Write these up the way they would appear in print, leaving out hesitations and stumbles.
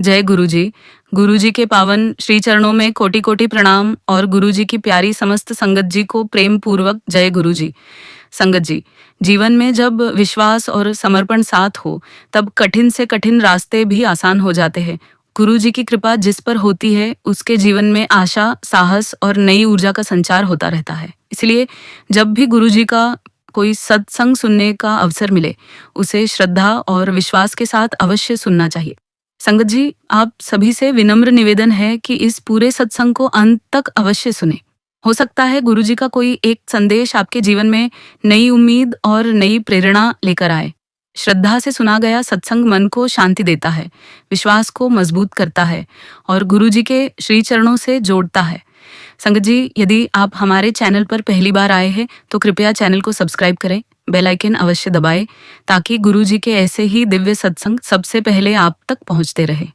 जय गुरुजी। गुरुजी के पावन श्री चरणों में कोटि कोटि प्रणाम और गुरुजी की प्यारी समस्त संगत जी को प्रेम पूर्वक जय गुरुजी। संगत जी, जीवन में जब विश्वास और समर्पण साथ हो तब कठिन से कठिन रास्ते भी आसान हो जाते हैं। गुरु जी की कृपा जिस पर होती है उसके जीवन में आशा, साहस और नई ऊर्जा का संचार होता रहता है। इसलिए जब भी गुरु जी का कोई सत्संग सुनने का अवसर मिले उसे श्रद्धा और विश्वास के साथ अवश्य सुनना चाहिए। संगत जी, आप सभी से विनम्र निवेदन है कि इस पूरे सत्संग को अंत तक अवश्य सुने। हो सकता है गुरु जी का कोई एक संदेश आपके जीवन में नई उम्मीद और नई प्रेरणा लेकर आए। श्रद्धा से सुना गया सत्संग मन को शांति देता है, विश्वास को मजबूत करता है और गुरु जी के श्री चरणों से जोड़ता है। संगत जी, यदि आप हमारे चैनल पर पहली बार आए हैं तो कृपया चैनल को सब्सक्राइब करें, बेल आइकन अवश्य दबाएं ताकि गुरु जी के ऐसे ही दिव्य सत्संग सबसे पहले आप तक पहुंचते रहे।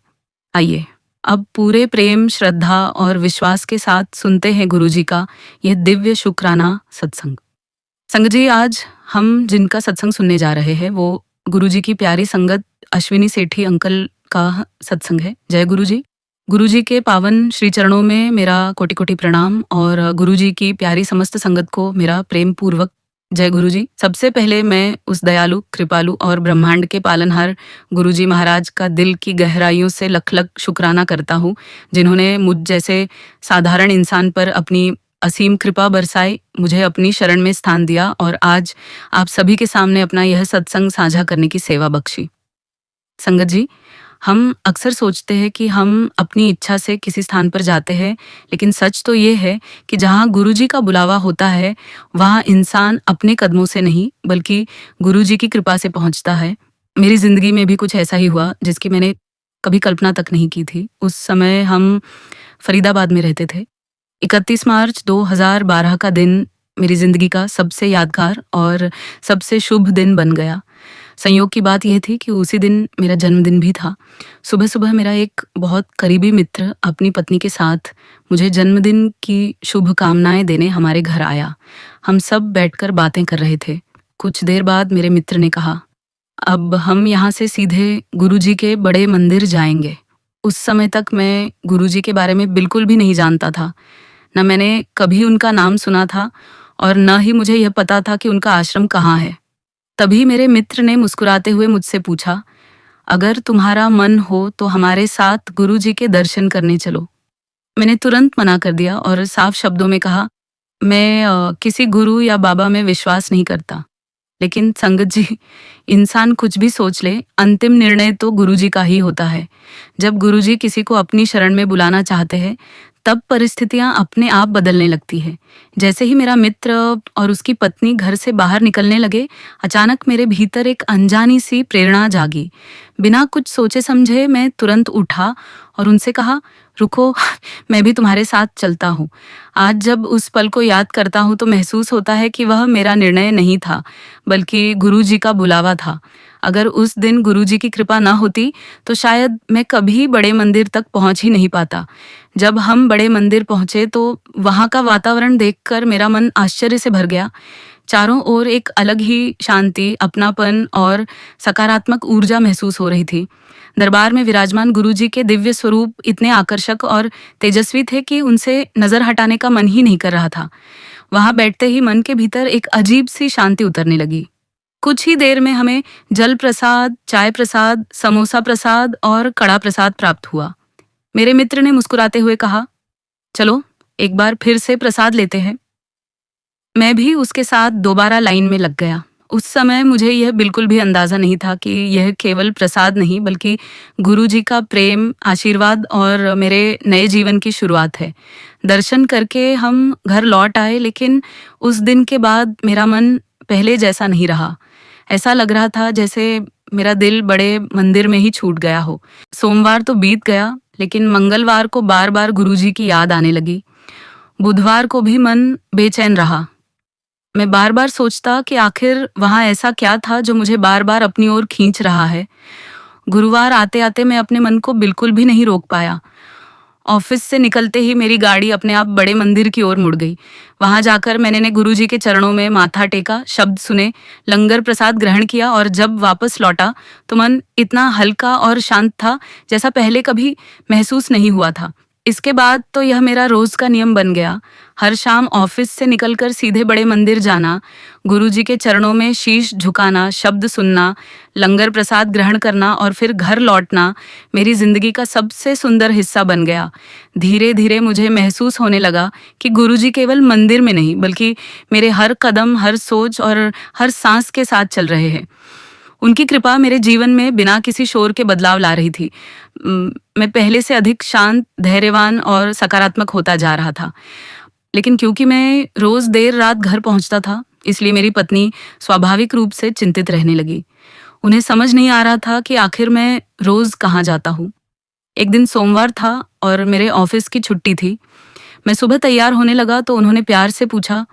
आइए अब पूरे प्रेम, श्रद्धा और विश्वास के साथ सुनते हैं गुरु जी का यह दिव्य शुक्राना सत्संग। संगत जी, आज हम जिनका सत्संग सुनने जा रहे हैं वो गुरु जी की प्यारी संगत अश्विनी सेठी अंकल का सत्संग है। जय गुरु जी। गुरु जी के पावन श्री चरणों में मेरा कोटि कोटि प्रणाम और गुरु जी की प्यारी समस्त संगत को मेरा प्रेम पूर्वक जय गुरु जी। सबसे पहले मैं उस दयालु, कृपालु और ब्रह्मांड के पालनहार गुरु जी महाराज का दिल की गहराइयों से लख लख शुक्राना करता हूँ, जिन्होंने मुझ जैसे साधारण इंसान पर अपनी असीम कृपा बरसाई, मुझे अपनी शरण में स्थान दिया और आज आप सभी के सामने अपना यह सत्संग साझा करने की सेवा बख्शी। संगत जी, हम अक्सर सोचते हैं कि हम अपनी इच्छा से किसी स्थान पर जाते हैं, लेकिन सच तो ये है कि जहाँ गुरु जी का बुलावा होता है वहाँ इंसान अपने कदमों से नहीं बल्कि गुरु जी की कृपा से पहुँचता है। मेरी जिंदगी में भी कुछ ऐसा ही हुआ जिसकी मैंने कभी कल्पना तक नहीं की थी। उस समय हम फरीदाबाद में रहते थे। 31 मार्च 2012 का दिन मेरी जिंदगी का सबसे यादगार और सबसे शुभ दिन बन गया। संयोग की बात यह थी कि उसी दिन मेरा जन्मदिन भी था। सुबह सुबह मेरा एक बहुत करीबी मित्र अपनी पत्नी के साथ मुझे जन्मदिन की शुभकामनाएं देने हमारे घर आया। हम सब बैठकर बातें कर रहे थे। कुछ देर बाद मेरे मित्र ने कहा, अब हम यहाँ से सीधे गुरुजी के बड़े मंदिर जाएंगे। उस समय तक मैं गुरुजी के बारे में बिल्कुल भी नहीं जानता था। न मैंने कभी उनका नाम सुना था और न ही मुझे यह पता था कि उनका आश्रम कहाँ है। तभी मेरे मित्र ने मुस्कुराते हुए मुझसे पूछा, अगर तुम्हारा मन हो तो हमारे साथ गुरुजी के दर्शन करने चलो। मैंने तुरंत मना कर दिया और साफ शब्दों में कहा, मैं किसी गुरु या बाबा में विश्वास नहीं करता। लेकिन संगत जी, इंसान कुछ भी सोच ले, अंतिम निर्णय तो गुरुजी का ही होता है। जब गुरुजी किसी को अपनी शरण में बुलाना चाहते हैं तब परिस्थितियां अपने आप बदलने लगती है। जैसे ही मेरा मित्र और उसकी पत्नी घर से बाहर निकलने लगे, अचानक मेरे भीतर एक अनजानी सी प्रेरणा जागी। बिना कुछ सोचे समझे मैं तुरंत उठा और उनसे कहा, रुको, मैं भी तुम्हारे साथ चलता हूँ। आज जब उस पल को याद करता हूँ तो महसूस होता है कि वह मेरा निर्णय नहीं था बल्कि गुरु जी का बुलावा था। अगर उस दिन गुरु जी की कृपा न होती तो शायद मैं कभी बड़े मंदिर तक पहुंच ही नहीं पाता। जब हम बड़े मंदिर पहुंचे तो वहाँ का वातावरण देखकर मेरा मन आश्चर्य से भर गया। चारों ओर एक अलग ही शांति, अपनापन और सकारात्मक ऊर्जा महसूस हो रही थी। दरबार में विराजमान गुरुजी के दिव्य स्वरूप इतने आकर्षक और तेजस्वी थे कि उनसे नजर हटाने का मन ही नहीं कर रहा था। वहां बैठते ही मन के भीतर एक अजीब सी शांति उतरने लगी। कुछ ही देर में हमें जल प्रसाद, चाय प्रसाद, समोसा प्रसाद और कड़ा प्रसाद प्राप्त हुआ। मेरे मित्र ने मुस्कुराते हुए कहा, चलो एक बार फिर से प्रसाद लेते हैं। मैं भी उसके साथ दोबारा लाइन में लग गया। उस समय मुझे यह बिल्कुल भी अंदाजा नहीं था कि यह केवल प्रसाद नहीं बल्कि गुरुजी का प्रेम, आशीर्वाद और मेरे नए जीवन की शुरुआत है। दर्शन करके हम घर लौट आए, लेकिन उस दिन के बाद मेरा मन पहले जैसा नहीं रहा। ऐसा लग रहा था जैसे मेरा दिल बड़े मंदिर में ही छूट गया हो। सोमवार तो बीत गया, लेकिन मंगलवार को बार बार गुरुजी की याद आने लगी। बुधवार को भी मन बेचैन रहा। मैं बार बार सोचता कि आखिर वहाँ ऐसा क्या था जो मुझे बार बार अपनी ओर खींच रहा है। गुरुवार आते आते मैं अपने मन को बिल्कुल भी नहीं रोक पाया ऑफिस से निकलते ही मेरी गाड़ी अपने आप बड़े मंदिर की ओर मुड़ गई। वहां जाकर मैंने गुरुजी के चरणों में माथा टेका, शब्द सुने, लंगर प्रसाद ग्रहण किया और जब वापस लौटा तो मन इतना हल्का और शांत था जैसा पहले कभी महसूस नहीं हुआ था। इसके बाद तो यह मेरा रोज का नियम बन गया। हर शाम ऑफिस से निकलकर सीधे बड़े मंदिर जाना, गुरुजी के चरणों में शीश झुकाना, शब्द सुनना, लंगर प्रसाद ग्रहण करना और फिर घर लौटना मेरी जिंदगी का सबसे सुंदर हिस्सा बन गया। धीरे धीरे मुझे महसूस होने लगा कि गुरुजी केवल मंदिर में नहीं बल्कि मेरे हर कदम, हर सोच और हर सांस के साथ चल रहे हैं। उनकी कृपा मेरे जीवन में बिना किसी शोर के बदलाव ला रही थी। मैं पहले से अधिक शांत, धैर्यवान और सकारात्मक होता जा रहा था। लेकिन क्योंकि मैं रोज देर रात घर पहुंचता था, इसलिए मेरी पत्नी स्वाभाविक रूप से चिंतित रहने लगी। उन्हें समझ नहीं आ रहा था कि आखिर मैं रोज कहाँ जाता हूँ। एक दिन सोमवार था और मेरे ऑफिस की छुट्टी थी। मैं सुबह तैयार होने लगा तो उन्होंने प्यार से पूछा,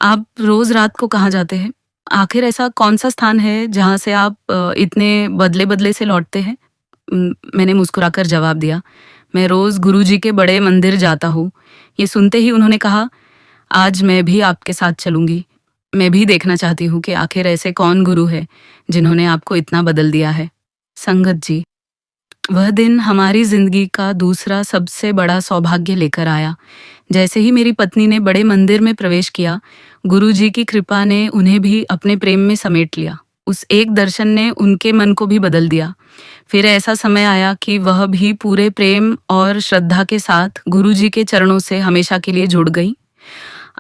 आप रोज रात को कहाँ जाते हैं? आखिर ऐसा कौन सा स्थान है जहाँ से आप इतने बदले बदले से लौटते हैं? मैंने मुस्कुराकर जवाब दिया, मैं रोज गुरुजी के बड़े मंदिर जाता हूँ। ये सुनते ही उन्होंने कहा, आज मैं भी आपके साथ चलूंगी। मैं भी देखना चाहती हूँ कि आखिर ऐसे कौन गुरु है जिन्होंने आपको इतना बदल दिया है। संगत जी, वह दिन हमारी जिंदगी का दूसरा सबसे बड़ा सौभाग्य लेकर आया। जैसे ही मेरी पत्नी ने बड़े मंदिर में प्रवेश किया, गुरुजी की कृपा ने उन्हें भी अपने प्रेम में समेट लिया। उस एक दर्शन ने उनके मन को भी बदल दिया। फिर ऐसा समय आया कि वह भी पूरे प्रेम और श्रद्धा के साथ गुरुजी के चरणों से हमेशा के लिए जुड़ गई।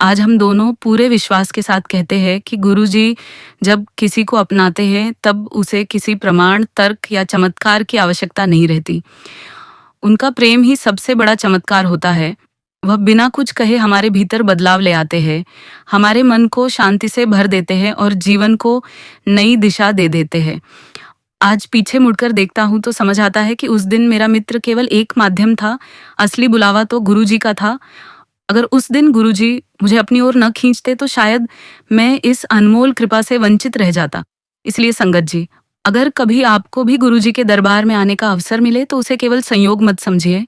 आज हम दोनों पूरे विश्वास के साथ कहते हैं कि गुरुजी जब किसी को अपनाते हैं तब उसे किसी प्रमाण, तर्क या चमत्कार की आवश्यकता नहीं रहती। उनका प्रेम ही सबसे बड़ा चमत्कार होता है। वह बिना कुछ कहे हमारे भीतर बदलाव ले आते हैं, हमारे मन को शांति से भर देते हैं और जीवन को नई दिशा दे देते हैं। आज पीछे मुड़कर देखता हूँ तो समझ आता है कि उस दिन मेरा मित्र केवल एक माध्यम था, असली बुलावा तो गुरुजी का था। अगर उस दिन गुरुजी मुझे अपनी ओर न खींचते तो शायद मैं इस अनमोल कृपा से वंचित रह जाता। इसलिए संगत जी, अगर कभी आपको भी गुरुजी के दरबार में आने का अवसर मिले तो उसे केवल संयोग मत समझिए।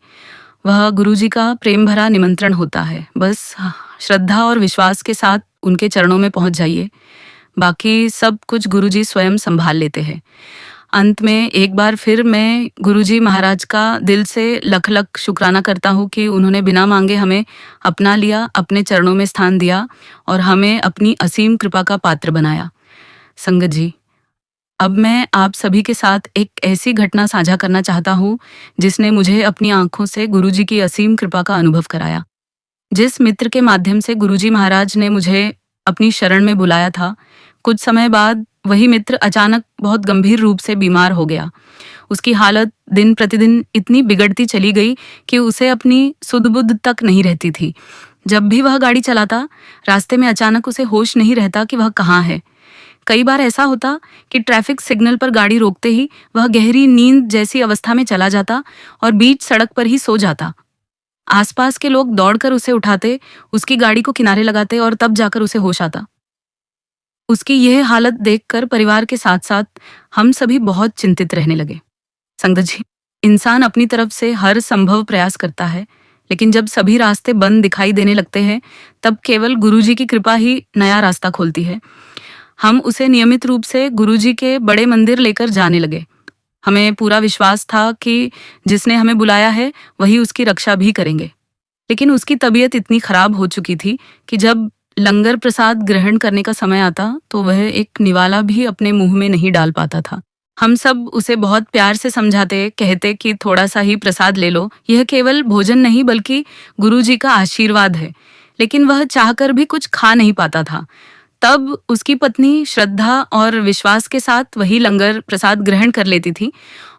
वह गुरुजी का प्रेम भरा निमंत्रण होता है। बस श्रद्धा और विश्वास के साथ उनके चरणों में पहुंच जाइए। बाकी सब कुछ गुरुजी स्वयं संभाल लेते हैं। अंत में एक बार फिर मैं गुरुजी महाराज का दिल से लख लख शुक्राना करता हूँ कि उन्होंने बिना मांगे हमें अपना लिया, अपने चरणों में स्थान दिया और हमें अपनी असीम कृपा का पात्र बनाया। संगत जी, अब मैं आप सभी के साथ एक ऐसी घटना साझा करना चाहता हूँ जिसने मुझे अपनी आंखों से गुरुजी की असीम कृपा का अनुभव कराया। जिस मित्र के माध्यम से गुरुजी महाराज ने मुझे अपनी शरण में बुलाया था, कुछ समय बाद वही मित्र अचानक बहुत गंभीर रूप से बीमार हो गया। उसकी हालत दिन प्रतिदिन इतनी बिगड़ती चली गई कि उसे अपनी सुध बुध तक नहीं रहती थी। जब भी वह गाड़ी चलाता, रास्ते में अचानक उसे होश नहीं रहता कि वह कहाँ है। कई बार ऐसा होता कि ट्रैफिक सिग्नल पर गाड़ी रोकते ही वह गहरी नींद जैसी अवस्था में चला जाता और बीच सड़क पर ही सो जाता। आसपास के लोग दौड़कर उसे उठाते, उसकी गाड़ी को किनारे लगाते और तब जाकर उसे होश आता। उसकी यह हालत देखकर परिवार के साथ साथ हम सभी बहुत चिंतित रहने लगे। संगत जी, इंसान अपनी तरफ से हर संभव प्रयास करता है, लेकिन जब सभी रास्ते बंद दिखाई देने लगते हैं तब केवल गुरुजी की कृपा ही नया रास्ता खोलती है। हम उसे नियमित रूप से गुरुजी के बड़े मंदिर लेकर जाने लगे। हमें पूरा विश्वास था कि जिसने हमें बुलाया है वही उसकी रक्षा भी करेंगे। लेकिन उसकी तबीयत इतनी खराब हो चुकी थी कि जब लंगर प्रसाद ग्रहण करने का समय आता तो वह एक निवाला भी अपने मुंह में नहीं डाल पाता था। हम सब उसे बहुत प्यार से समझाते, कहते कि थोड़ा सा ही प्रसाद ले लो, यह केवल भोजन नहीं बल्कि गुरुजी का आशीर्वाद है। लेकिन वह चाहकर भी कुछ खा नहीं पाता था। तब उसकी पत्नी श्रद्धा और विश्वास के साथ वही लंगर प्रसाद ग्रहण कर लेती थी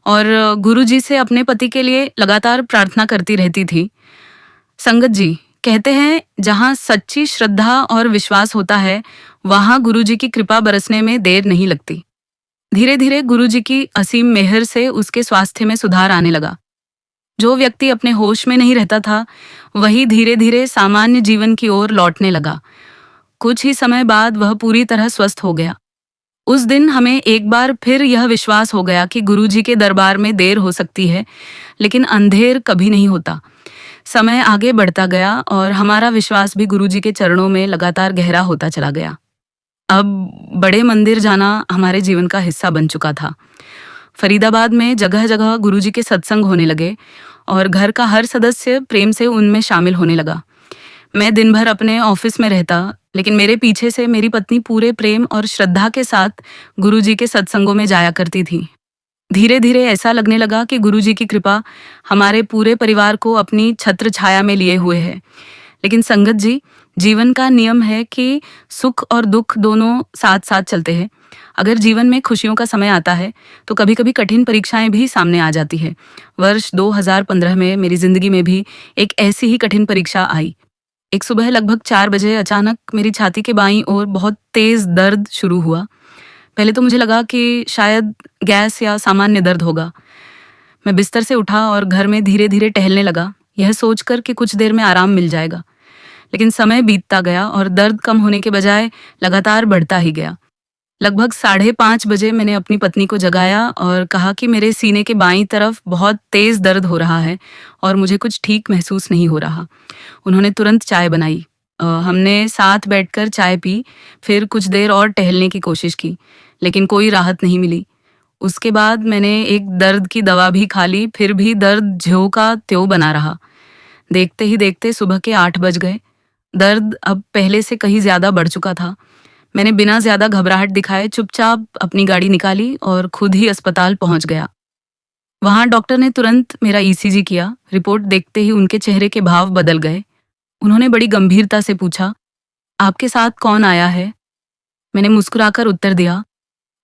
और गुरुजी से अपने पति के लिए लगातार प्रार्थना करती रहती थी। संगत जी, कहते हैं जहाँ सच्ची श्रद्धा और विश्वास होता है वहाँ गुरुजी की कृपा बरसने में देर नहीं लगती। धीरे धीरे गुरुजी की असीम मेहर से उसके स्वास्थ्य में सुधार आने लगा। जो व्यक्ति अपने होश में नहीं रहता था वही धीरे धीरे सामान्य जीवन की ओर लौटने लगा। कुछ ही समय बाद वह पूरी तरह स्वस्थ हो गया। उस दिन हमें एक बार फिर यह विश्वास हो गया कि गुरुजी के दरबार में देर हो सकती है, लेकिन अंधेर कभी नहीं होता। समय आगे बढ़ता गया और हमारा विश्वास भी गुरुजी के चरणों में लगातार गहरा होता चला गया। अब बड़े मंदिर जाना हमारे जीवन का हिस्सा बन चुका था। फरीदाबाद में जगह जगह गुरुजी के सत्संग होने लगे और घर का हर सदस्य प्रेम से उनमें शामिल होने लगा। मैं दिन भर अपने ऑफिस में रहता, लेकिन मेरे पीछे से मेरी पत्नी पूरे प्रेम और श्रद्धा के साथ गुरुजी के सत्संगों में जाया करती थी। धीरे धीरे ऐसा लगने लगा कि गुरुजी की कृपा हमारे पूरे परिवार को अपनी छत्र छाया में लिए हुए है। लेकिन संगत जी, जीवन का नियम है कि सुख और दुख दोनों साथ साथ चलते हैं। अगर जीवन में खुशियों का समय आता है तो कभी कभी कठिन परीक्षाएं भी सामने आ जाती है। वर्ष 2015 में मेरी जिंदगी में भी एक ऐसी ही कठिन परीक्षा आई। एक सुबह लगभग 4 बजे अचानक मेरी छाती के बाईं ओर बहुत तेज दर्द शुरू हुआ। पहले तो मुझे लगा कि शायद गैस या सामान्य दर्द होगा। मैं बिस्तर से उठा और घर में धीरे धीरे टहलने लगा, यह सोचकर कि कुछ देर में आराम मिल जाएगा। लेकिन समय बीतता गया और दर्द कम होने के बजाय लगातार बढ़ता ही गया। लगभग 5:30 बजे मैंने अपनी पत्नी को जगाया और कहा कि मेरे सीने के बाईं तरफ बहुत तेज दर्द हो रहा है और मुझे कुछ ठीक महसूस नहीं हो रहा। उन्होंने तुरंत चाय बनाई। हमने साथ बैठकर चाय पी, फिर कुछ देर और टहलने की कोशिश की, लेकिन कोई राहत नहीं मिली। उसके बाद मैंने एक दर्द की दवा भी खा ली, फिर भी दर्द ज्यों का त्यों बना रहा। देखते ही देखते सुबह के 8 बज गए। दर्द अब पहले से कहीं ज्यादा बढ़ चुका था। मैंने बिना ज्यादा घबराहट दिखाए चुपचाप अपनी गाड़ी निकाली और खुद ही अस्पताल पहुंच गया। वहां डॉक्टर ने तुरंत मेरा ईसीजी किया। रिपोर्ट देखते ही उनके चेहरे के भाव बदल गए। उन्होंने बड़ी गंभीरता से पूछा, आपके साथ कौन आया है? मैंने मुस्कुराकर उत्तर दिया,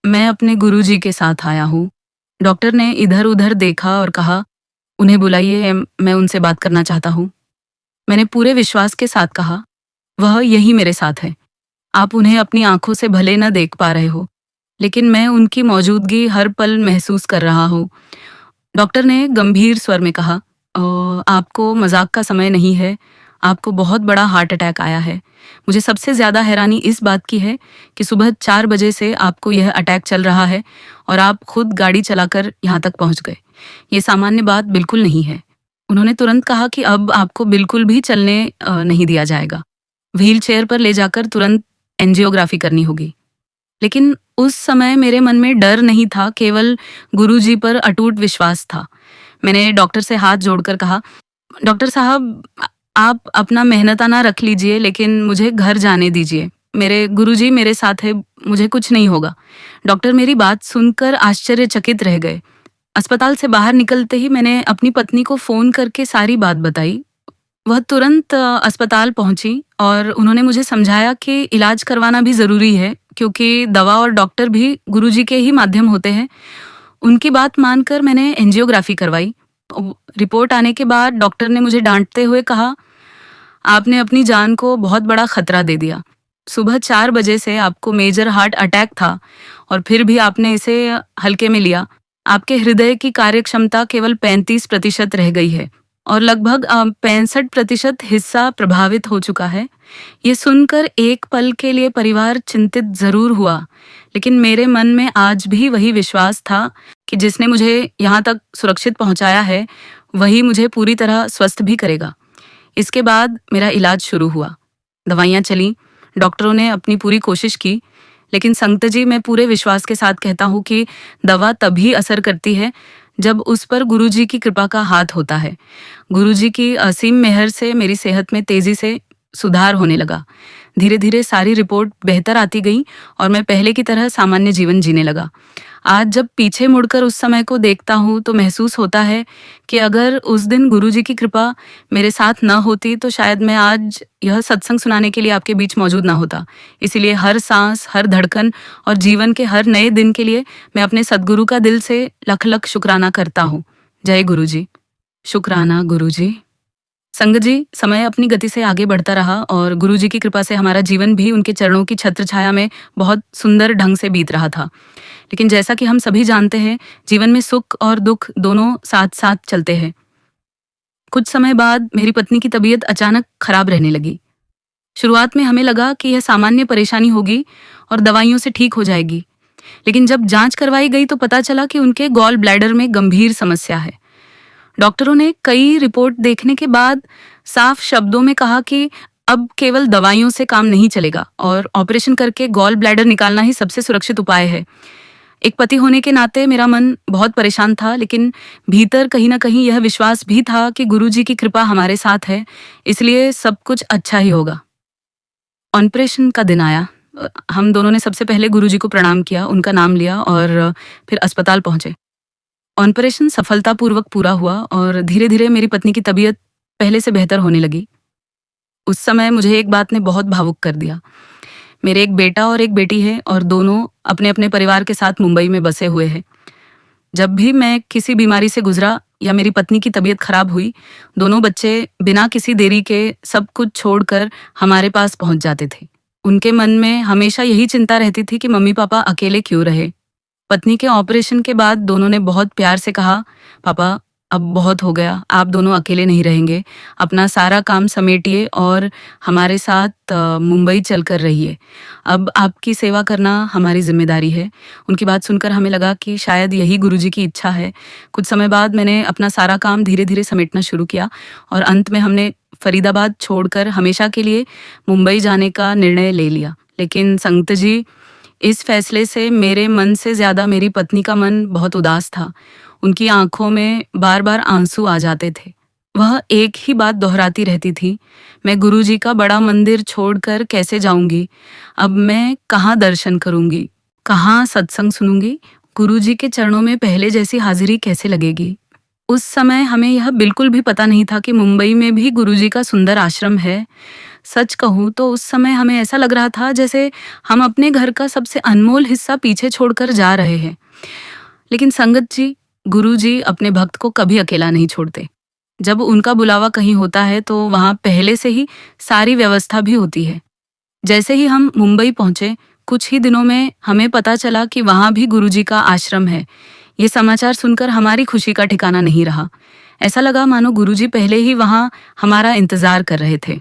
मैं अपने गुरुजी के साथ आया हूँ। डॉक्टर ने इधर उधर देखा और कहा, उन्हें बुलाइए, मैं उनसे बात करना चाहता हूँ। मैंने पूरे विश्वास के साथ कहा, वह यही मेरे साथ है। आप उन्हें अपनी आंखों से भले न देख पा रहे हो, लेकिन मैं उनकी मौजूदगी हर पल महसूस कर रहा हूँ। डॉक्टर ने गंभीर स्वर में कहा, आपको मजाक का समय नहीं है, आपको बहुत बड़ा हार्ट अटैक आया है। मुझे सबसे ज्यादा हैरानी इस बात की है कि सुबह 4 बजे से आपको यह अटैक चल रहा है और आप खुद गाड़ी चलाकर यहाँ तक पहुँच गए। ये सामान्य बात बिल्कुल नहीं है। उन्होंने तुरंत कहा कि अब आपको बिल्कुल भी चलने नहीं दिया जाएगा। व्हील चेयर पर ले जाकर तुरंत एंजियोग्राफी करनी होगी। लेकिन उस समय मेरे मन में डर नहीं था, केवल गुरुजी पर अटूट विश्वास था। मैंने डॉक्टर से हाथ जोड़कर कहा, डॉक्टर साहब, आप अपना मेहनताना रख लीजिए, लेकिन मुझे घर जाने दीजिए। मेरे गुरुजी मेरे साथ है, मुझे कुछ नहीं होगा। डॉक्टर मेरी बात सुनकर आश्चर्यचकित रह गए। अस्पताल से बाहर निकलते ही मैंने अपनी पत्नी को फोन करके सारी बात बताई। वह तुरंत अस्पताल पहुंची और उन्होंने मुझे समझाया कि इलाज करवाना भी जरूरी है, क्योंकि दवा और डॉक्टर भी गुरुजी के ही माध्यम होते हैं। उनकी बात मानकर मैंने एंजियोग्राफी करवाई। रिपोर्ट आने के बाद डॉक्टर ने मुझे डांटते हुए कहा, आपने अपनी जान को बहुत बड़ा खतरा दे दिया। सुबह 4 बजे से आपको मेजर हार्ट अटैक था और फिर भी आपने इसे हल्के में लिया। आपके हृदय की कार्यक्षमता केवल 35% रह गई है और लगभग 65% हिस्सा प्रभावित हो चुका है। ये सुनकर एक पल के लिए परिवार चिंतित जरूर हुआ, लेकिन मेरे मन में आज भी वही विश्वास था कि जिसने मुझे यहाँ तक सुरक्षित पहुँचाया है, वही मुझे पूरी तरह स्वस्थ भी करेगा। इसके बाद मेरा इलाज शुरू हुआ। दवाइयाँ चली, डॉक्टरों ने अपनी पूरी कोशिश की, लेकिन संगत जी, मैं पूरे विश्वास के साथ कहता हूँ कि दवा तभी असर करती है जब उस पर गुरुजी की कृपा का हाथ होता है। गुरुजी की असीम मेहर से मेरी सेहत में तेजी से सुधार होने लगा। धीरे धीरे सारी रिपोर्ट बेहतर आती गई और मैं पहले की तरह सामान्य जीवन जीने लगा। आज जब पीछे मुड़कर उस समय को देखता हूँ तो महसूस होता है कि अगर उस दिन गुरुजी की कृपा मेरे साथ न होती तो शायद मैं आज यह सत्संग सुनाने के लिए आपके बीच मौजूद ना होता। इसीलिए हर सांस, हर धड़कन और जीवन के हर नए दिन के लिए मैं अपने सद्गुरु का दिल से लख लख शुक्राना करता हूँ। जय गुरुजी। शुक्राना गुरुजी। संगत जी, समय अपनी गति से आगे बढ़ता रहा और गुरुजी की कृपा से हमारा जीवन भी उनके चरणों की छत्र छाया में बहुत सुंदर ढंग से बीत रहा था। लेकिन जैसा कि हम सभी जानते हैं, जीवन में सुख और दुख दोनों साथ साथ चलते हैं। कुछ समय बाद मेरी पत्नी की तबीयत अचानक खराब रहने लगी। शुरुआत में हमें लगा कि यह सामान्य परेशानी होगी और दवाइयों से ठीक हो जाएगी, लेकिन जब जांच करवाई गई तो पता चला कि उनके गॉल ब्लैडर में गंभीर समस्या है। डॉक्टरों ने कई रिपोर्ट देखने के बाद साफ शब्दों में कहा कि अब केवल दवाइयों से काम नहीं चलेगा और ऑपरेशन करके गॉल ब्लैडर निकालना ही सबसे सुरक्षित उपाय है। एक पति होने के नाते मेरा मन बहुत परेशान था, लेकिन भीतर कहीं ना कहीं यह विश्वास भी था कि गुरुजी की कृपा हमारे साथ है, इसलिए सब कुछ अच्छा ही होगा। ऑपरेशन का दिन आया। हम दोनों ने सबसे पहले गुरुजी को प्रणाम किया, उनका नाम लिया और फिर अस्पताल पहुंचे। ऑपरेशन सफलतापूर्वक पूरा हुआ और धीरे धीरे मेरी पत्नी की तबीयत पहले से बेहतर होने लगी। उस समय मुझे एक बात ने बहुत भावुक कर दिया। मेरे एक बेटा और एक बेटी है और दोनों अपने अपने परिवार के साथ मुंबई में बसे हुए हैं। जब भी मैं किसी बीमारी से गुजरा या मेरी पत्नी की तबीयत खराब हुई, दोनों बच्चे बिना किसी देरी के सब कुछ छोड़कर हमारे पास पहुंच जाते थे। उनके मन में हमेशा यही चिंता रहती थी कि मम्मी पापा अकेले क्यों रहे। पत्नी के ऑपरेशन के बाद दोनों ने बहुत प्यार से कहा, पापा अब बहुत हो गया, आप दोनों अकेले नहीं रहेंगे, अपना सारा काम समेटिए और हमारे साथ मुंबई चलकर रहिए। अब आपकी सेवा करना हमारी जिम्मेदारी है। उनकी बात सुनकर हमें लगा कि शायद यही गुरुजी की इच्छा है। कुछ समय बाद मैंने अपना सारा काम धीरे धीरे समेटना शुरू किया और अंत में हमने फरीदाबाद छोड़कर हमेशा के लिए मुंबई जाने का निर्णय ले लिया। लेकिन संगत जी, इस फैसले से मेरे मन से ज्यादा मेरी पत्नी का मन बहुत उदास था। उनकी आंखों में बार बार आंसू आ जाते थे। वह एक ही बात दोहराती रहती थी, मैं गुरुजी का बड़ा मंदिर छोड़कर कैसे जाऊंगी? अब मैं कहाँ दर्शन करूंगी, कहाँ सत्संग सुनूंगी? गुरुजी के चरणों में पहले जैसी हाजिरी कैसे लगेगी? उस समय हमें यह बिल्कुल भी पता नहीं था कि मुंबई में भी गुरुजी का सुंदर आश्रम है। सच कहूँ तो उस समय हमें ऐसा लग रहा था जैसे हम अपने घर का सबसे अनमोल हिस्सा पीछे छोड़कर जा रहे हैं। लेकिन संगत जी, गुरुजी अपने भक्त को कभी अकेला नहीं छोड़ते। जब उनका बुलावा कहीं होता है तो वहां पहले से ही सारी व्यवस्था भी होती है। जैसे ही हम मुंबई पहुंचे, कुछ ही दिनों में हमें पता चला कि वहां भी गुरुजी का आश्रम है। ये समाचार सुनकर हमारी खुशी का ठिकाना नहीं रहा। ऐसा लगा मानो गुरुजी पहले ही वहां हमारा इंतजार कर रहे थे।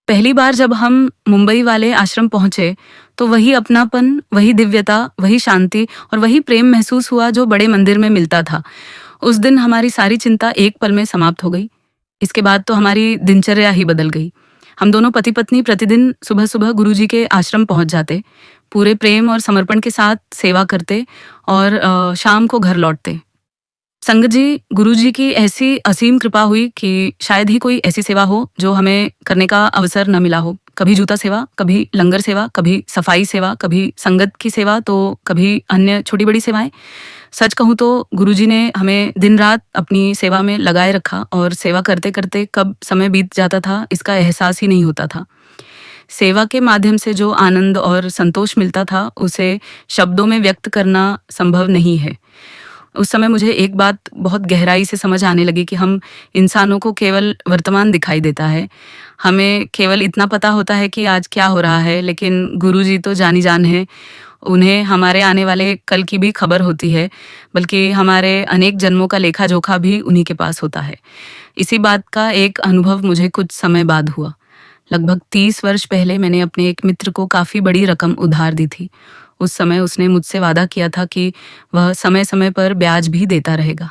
पहली बार जब हम मुंबई वाले आश्रम पहुंचे तो वही अपनापन, वही दिव्यता, वही शांति और वही प्रेम महसूस हुआ जो बड़े मंदिर में मिलता था। उस दिन हमारी सारी चिंता एक पल में समाप्त हो गई। इसके बाद तो हमारी दिनचर्या ही बदल गई। हम दोनों पति पत्नी प्रतिदिन सुबह सुबह गुरुजी के आश्रम पहुंच जाते, पूरे प्रेम और समर्पण के साथ सेवा करते और शाम को घर लौटते। संगत जी, गुरुजी की ऐसी असीम कृपा हुई कि शायद ही कोई ऐसी सेवा हो जो हमें करने का अवसर न मिला हो। कभी जूता सेवा, कभी लंगर सेवा, कभी सफाई सेवा, कभी संगत की सेवा, तो कभी अन्य छोटी बड़ी सेवाएं। सच कहूँ तो गुरुजी ने हमें दिन रात अपनी सेवा में लगाए रखा और सेवा करते करते कब समय बीत जाता था इसका एहसास ही नहीं होता था। सेवा के माध्यम से जो आनंद और संतोष मिलता था उसे शब्दों में व्यक्त करना संभव नहीं है। उस समय मुझे एक बात बहुत गहराई से समझ आने लगी कि हम इंसानों को केवल वर्तमान दिखाई देता है। हमें केवल इतना पता होता है कि आज क्या हो रहा है, लेकिन गुरुजी तो जानी जान है। उन्हें हमारे आने वाले कल की भी खबर होती है, बल्कि हमारे अनेक जन्मों का लेखा जोखा भी उन्हीं के पास होता है। इसी बात का एक अनुभव मुझे कुछ समय बाद हुआ। लगभग 30 वर्ष पहले मैंने अपने एक मित्र को काफ़ी बड़ी रकम उधार दी थी। उस समय उसने मुझसे वादा किया था कि वह समय समय पर ब्याज भी देता रहेगा।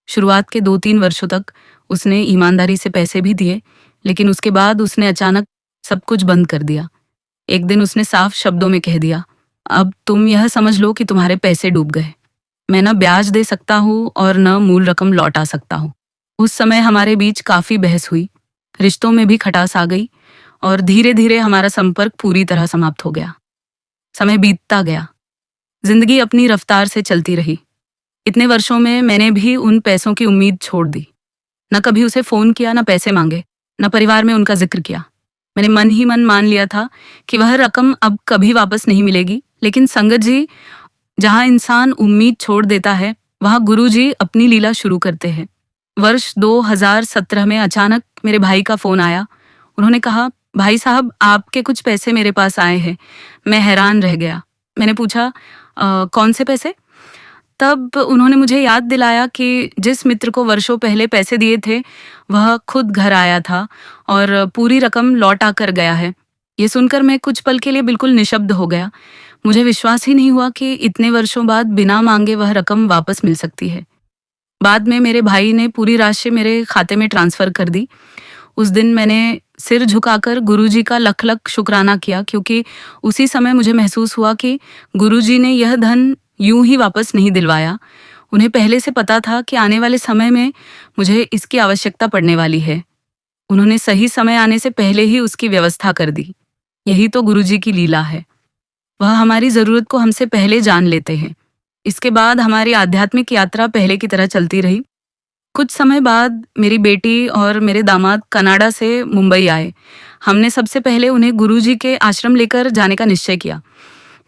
शुरुआत के 2-3 वर्षों तक उसने ईमानदारी से पैसे भी दिए, लेकिन उसके बाद उसने अचानक सब कुछ बंद कर दिया। एक दिन उसने साफ शब्दों में कह दिया, अब तुम यह समझ लो कि तुम्हारे पैसे डूब गए। मैं न ब्याज दे सकता हूँ और न मूल रकम लौटा सकता हूँ। उस समय हमारे बीच काफ़ी बहस हुई, रिश्तों में भी खटास आ गई और धीरे धीरे हमारा संपर्क पूरी तरह समाप्त हो गया। समय बीतता गया, जिंदगी अपनी रफ्तार से चलती रही। इतने वर्षों में मैंने भी उन पैसों की उम्मीद छोड़ दी। न कभी उसे फोन किया, न पैसे मांगे, न परिवार में उनका जिक्र किया। मैंने मन ही मन मान लिया था कि वह रकम अब कभी वापस नहीं मिलेगी। लेकिन संगत जी, जहाँ इंसान उम्मीद छोड़ देता है वहाँ गुरु जी अपनी लीला शुरू करते हैं। वर्ष 2017 में अचानक मेरे भाई का फोन आया। उन्होंने कहा, भाई साहब आपके कुछ पैसे मेरे पास आए हैं। मैं हैरान रह गया। मैंने पूछा, कौन से पैसे? तब उन्होंने मुझे याद दिलाया कि जिस मित्र को वर्षों पहले पैसे दिए थे वह खुद घर आया था और पूरी रकम लौटा कर गया है। ये सुनकर मैं कुछ पल के लिए बिल्कुल निशब्द हो गया। मुझे विश्वास ही नहीं हुआ कि इतने वर्षों बाद बिना मांगे वह रकम वापस मिल सकती है। बाद में मेरे भाई ने पूरी राशि मेरे खाते में ट्रांसफर कर दी। उस दिन मैंने सिर झुकाकर गुरुजी का लख लख शुक्राना किया, क्योंकि उसी समय मुझे महसूस हुआ कि गुरुजी ने यह धन यूं ही वापस नहीं दिलवाया। उन्हें पहले से पता था कि आने वाले समय में मुझे इसकी आवश्यकता पड़ने वाली है। उन्होंने सही समय आने से पहले ही उसकी व्यवस्था कर दी। यही तो गुरुजी की लीला है। वह हमारी जरूरत को हमसे पहले जान लेते हैं। इसके बाद हमारी आध्यात्मिक यात्रा पहले की तरह चलती रही। कुछ समय बाद मेरी बेटी और मेरे दामाद कनाडा से मुंबई आए। हमने सबसे पहले उन्हें गुरुजी के आश्रम लेकर जाने का निश्चय किया।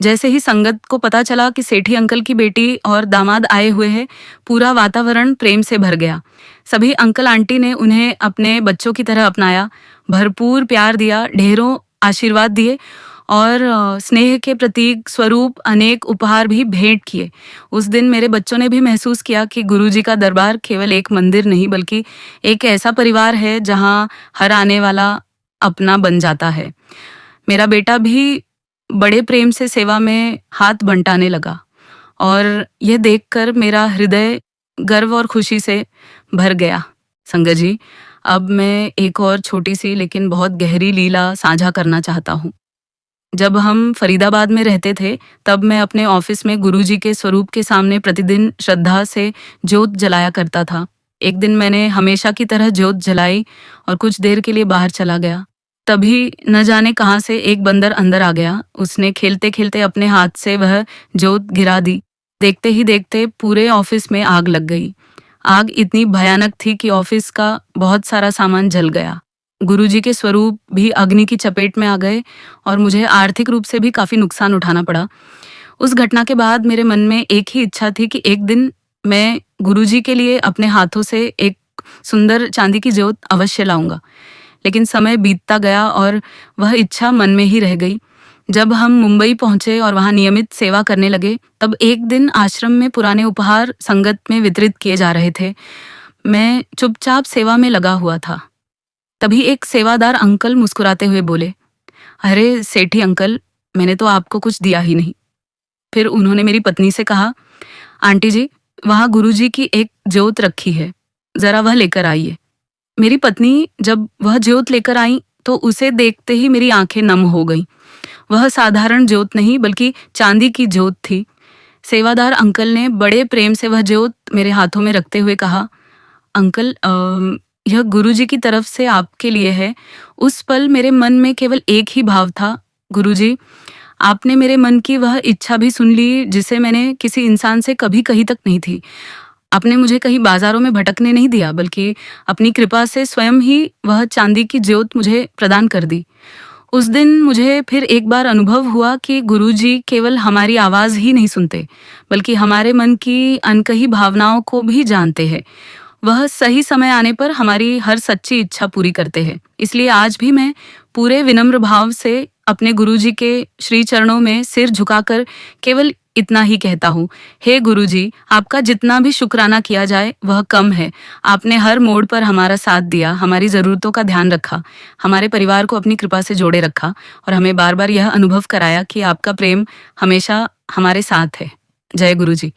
जैसे ही संगत को पता चला कि सेठी अंकल की बेटी और दामाद आए हुए हैं, पूरा वातावरण प्रेम से भर गया। सभी अंकल आंटी ने उन्हें अपने बच्चों की तरह अपनाया, भरपूर प्यार दिया, ढेरों आशीर्वाद दिए और स्नेह के प्रतीक स्वरूप अनेक उपहार भी भेंट किए। उस दिन मेरे बच्चों ने भी महसूस किया कि गुरुजी का दरबार केवल एक मंदिर नहीं, बल्कि एक ऐसा परिवार है जहाँ हर आने वाला अपना बन जाता है। मेरा बेटा भी बड़े प्रेम से सेवा में हाथ बंटाने लगा और यह देखकर मेरा हृदय गर्व और खुशी से भर गया। संगत जी, अब मैं एक और छोटी सी लेकिन बहुत गहरी लीला साझा करना चाहता हूँ। जब हम फरीदाबाद में रहते थे, तब मैं अपने ऑफिस में गुरुजी के स्वरूप के सामने प्रतिदिन श्रद्धा से ज्योत जलाया करता था। एक दिन मैंने हमेशा की तरह ज्योत जलाई और कुछ देर के लिए बाहर चला गया। तभी न जाने कहाँ से एक बंदर अंदर आ गया। उसने खेलते खेलते अपने हाथ से वह ज्योत गिरा दी। देखते ही देखते पूरे ऑफिस में आग लग गई। आग इतनी भयानक थी कि ऑफिस का बहुत सारा सामान जल गया। गुरुजी के स्वरूप भी अग्नि की चपेट में आ गए और मुझे आर्थिक रूप से भी काफी नुकसान उठाना पड़ा। उस घटना के बाद मेरे मन में एक ही इच्छा थी कि एक दिन मैं गुरुजी के लिए अपने हाथों से एक सुंदर चांदी की ज्योत अवश्य लाऊंगा। लेकिन समय बीतता गया और वह इच्छा मन में ही रह गई। जब हम मुंबई पहुंचे और वहां नियमित सेवा करने लगे, तब एक दिन आश्रम में पुराने उपहार संगत में वितरित किए जा रहे थे। मैं चुपचाप सेवा में लगा हुआ था। तभी एक सेवादार अंकल मुस्कुराते हुए बोले, अरे सेठी अंकल, मैंने तो आपको कुछ दिया ही नहीं। फिर उन्होंने मेरी पत्नी से कहा, आंटी जी, वहां गुरुजी की एक ज्योत रखी है, जरा वह लेकर आइए। मेरी पत्नी जब वह ज्योत लेकर आई तो उसे देखते ही मेरी आंखें नम हो गईं। वह साधारण ज्योत नहीं बल्कि चांदी की ज्योत थी। सेवादार अंकल ने बड़े प्रेम से वह ज्योत मेरे हाथों में रखते हुए कहा, अंकल, यह गुरुजी की तरफ से आपके लिए है। उस पल मेरे मन में केवल एक ही भाव था, गुरुजी, आपने मेरे मन की वह इच्छा भी सुन ली जिसे मैंने किसी इंसान से कभी कही तक नहीं थी। आपने मुझे कहीं बाजारों में भटकने नहीं दिया, बल्कि अपनी कृपा से स्वयं ही वह चांदी की ज्योत मुझे प्रदान कर दी। उस दिन मुझे फिर एक बार अनुभव हुआ कि गुरुजी केवल हमारी आवाज ही नहीं सुनते, बल्कि हमारे मन की अनकही भावनाओं को भी जानते हैं। वह सही समय आने पर हमारी हर सच्ची इच्छा पूरी करते हैं। इसलिए आज भी मैं पूरे विनम्र भाव से अपने गुरुजी के श्री चरणों में सिर झुकाकर केवल इतना ही कहता हूँ, हे गुरुजी, आपका जितना भी शुक्राना किया जाए वह कम है। आपने हर मोड़ पर हमारा साथ दिया, हमारी जरूरतों का ध्यान रखा, हमारे परिवार को अपनी कृपा से जोड़े रखा और हमें बार बार यह अनुभव कराया कि आपका प्रेम हमेशा हमारे साथ है। जय गुरुजी।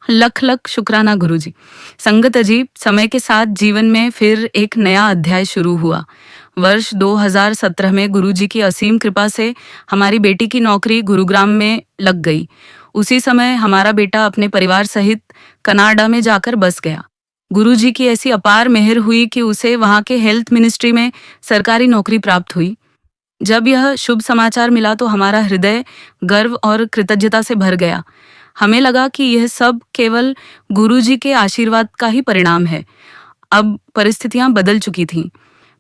लख लख शुक्राना गुरुजी। संगत अजीब, समय के साथ जीवन में फिर एक नया अध्याय शुरू हुआ। वर्ष 2017 में गुरुजी की असीम कृपा से हमारी बेटी की नौकरी गुरुग्राम में लग गई। उसी समय हमारा बेटा अपने परिवार सहित कनाडा में जाकर बस गया। गुरुजी की ऐसी अपार मेहर हुई कि उसे वहां के हेल्थ मिनिस्ट्री में सरकारी नौकरी प्राप्त हुई। जब यह शुभ समाचार मिला तो हमारा हृदय गर्व और कृतज्ञता से भर गया। हमें लगा कि यह सब केवल गुरुजी के आशीर्वाद का ही परिणाम है। अब परिस्थितियां बदल चुकी थीं।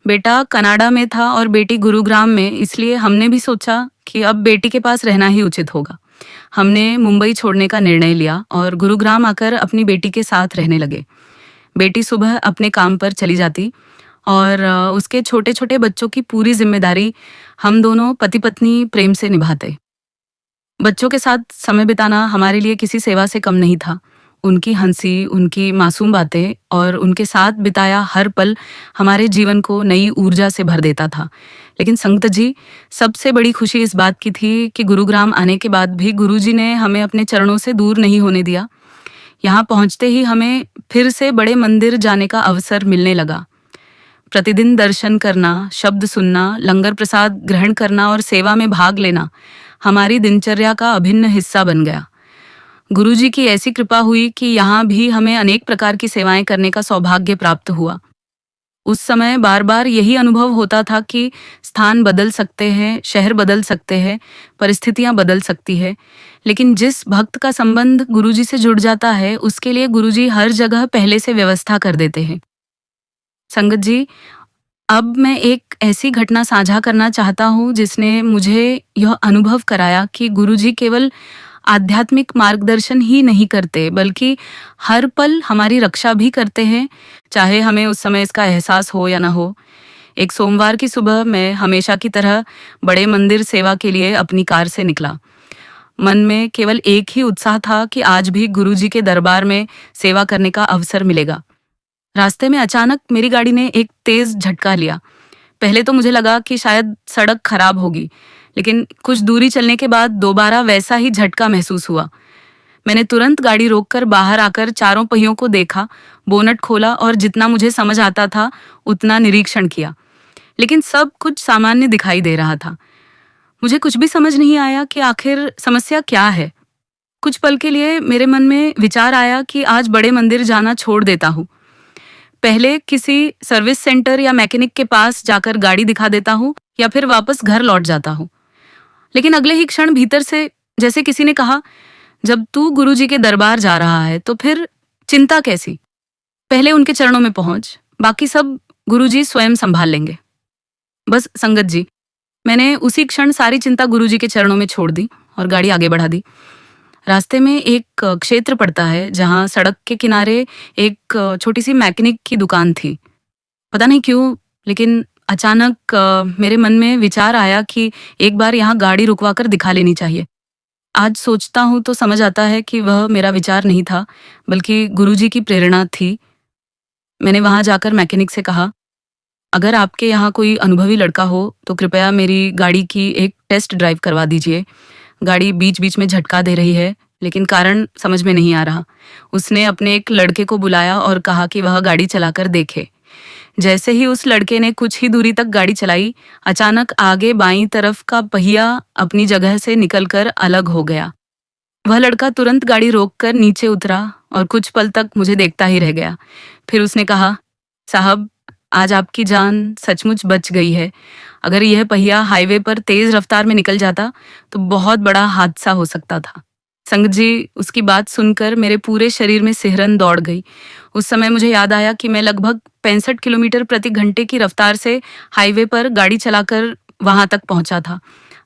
बेटा कनाडा में था और बेटी गुरुग्राम में, इसलिए हमने भी सोचा कि अब बेटी के पास रहना ही उचित होगा। हमने मुंबई छोड़ने का निर्णय लिया और गुरुग्राम आकर अपनी बेटी के साथ रहने लगे। बेटी सुबह अपने काम पर चली जाती और उसके छोटे छोटे बच्चों की पूरी जिम्मेदारी हम दोनों पति पत्नी प्रेम से निभाते। बच्चों के साथ समय बिताना हमारे लिए किसी सेवा से कम नहीं था। उनकी हंसी, उनकी मासूम बातें और उनके साथ बिताया हर पल हमारे जीवन को नई ऊर्जा से भर देता था। लेकिन संगत जी, सबसे बड़ी खुशी इस बात की थी कि गुरुग्राम आने के बाद भी गुरुजी ने हमें अपने चरणों से दूर नहीं होने दिया। यहाँ पहुँचते ही हमें फिर से बड़े मंदिर जाने का अवसर मिलने लगा। प्रतिदिन दर्शन करना, शब्द सुनना, लंगर प्रसाद ग्रहण करना और सेवा में भाग लेना हमारी दिनचर्या का अभिन्न हिस्सा बन गया। गुरुजी की ऐसी कृपा हुई कि यहाँ भी हमें अनेक प्रकार की सेवाएं करने का सौभाग्य प्राप्त हुआ। उस समय बार बार यही अनुभव होता था कि स्थान बदल सकते हैं, शहर बदल सकते हैं, परिस्थितियां बदल सकती है, लेकिन जिस भक्त का संबंध गुरुजी से जुड़ जाता है उसके लिए गुरुजी हर जगह पहले से व्यवस्था कर देते हैं। संगत जी, अब मैं एक ऐसी घटना साझा करना चाहता हूँ जिसने मुझे यह अनुभव कराया कि गुरुजी केवल आध्यात्मिक मार्गदर्शन ही नहीं करते बल्कि हर पल हमारी रक्षा भी करते हैं, चाहे हमें उस समय इसका एहसास हो या ना हो। एक सोमवार की सुबह मैं हमेशा की तरह बड़े मंदिर सेवा के लिए अपनी कार से निकला। मन में केवल एक ही उत्साह था कि आज भी गुरुजी के दरबार में सेवा करने का अवसर मिलेगा। रास्ते में अचानक मेरी गाड़ी ने एक तेज झटका लिया। पहले तो मुझे लगा कि शायद सड़क खराब होगी, लेकिन कुछ दूरी चलने के बाद दोबारा वैसा ही झटका महसूस हुआ। मैंने तुरंत गाड़ी रोककर बाहर आकर चारों पहियों को देखा, बोनट खोला और जितना मुझे समझ आता था उतना निरीक्षण किया, लेकिन सब कुछ सामान्य दिखाई दे रहा था। मुझे कुछ भी समझ नहीं आया कि आखिर समस्या क्या है। कुछ पल के लिए मेरे मन में विचार आया कि आज बड़े मंदिर जाना छोड़ देता हूँ, पहले किसी सर्विस सेंटर या मैकेनिक के पास जाकर गाड़ी दिखा देता हूँ या फिर वापस घर लौट जाता हूँ। लेकिन अगले ही क्षण भीतर से जैसे किसी ने कहा, जब तू गुरुजी के दरबार जा रहा है तो फिर चिंता कैसी, पहले उनके चरणों में पहुंच, बाकी सब गुरुजी स्वयं संभाल लेंगे। बस संगत जी, मैंने उसी क्षण सारी चिंता गुरुजी के चरणों में छोड़ दी और गाड़ी आगे बढ़ा दी। रास्ते में एक क्षेत्र पड़ता है जहाँ सड़क के किनारे एक छोटी सी मैकेनिक की दुकान थी। पता नहीं क्यों, लेकिन अचानक मेरे मन में विचार आया कि एक बार यहाँ गाड़ी रुकवा कर दिखा लेनी चाहिए। आज सोचता हूँ तो समझ आता है कि वह मेरा विचार नहीं था बल्कि गुरुजी की प्रेरणा थी। मैंने वहाँ जाकर मैकेनिक से कहा, अगर आपके यहाँ कोई अनुभवी लड़का हो तो कृपया मेरी गाड़ी की एक टेस्ट ड्राइव करवा दीजिए। गाड़ी बीच बीच में झटका दे रही है, लेकिन कारण समझ में नहीं आ रहा। उसने अपने एक लड़के को बुलाया और कहा कि वह गाड़ी चलाकर देखे। जैसे ही उस लड़के ने कुछ ही दूरी तक गाड़ी चलाई, अचानक आगे बाईं तरफ का पहिया अपनी जगह से निकलकर अलग हो गया। वह लड़का तुरंत गाड़ी रोककर नीचे उतरा और कुछ पल तक मुझे देखता ही रह गया। फिर उसने कहा, साहब, आज आपकी जान सचमुच बच गई है। अगर यह पहिया हाईवे पर तेज रफ्तार में निकल जाता तो बहुत बड़ा हादसा हो सकता था। संगत जी, उसकी बात सुनकर मेरे पूरे शरीर में सिहरन दौड़ गई। उस समय मुझे याद आया कि मैं लगभग 65 किलोमीटर प्रति घंटे की रफ्तार से हाईवे पर गाड़ी चलाकर वहां तक पहुंचा था।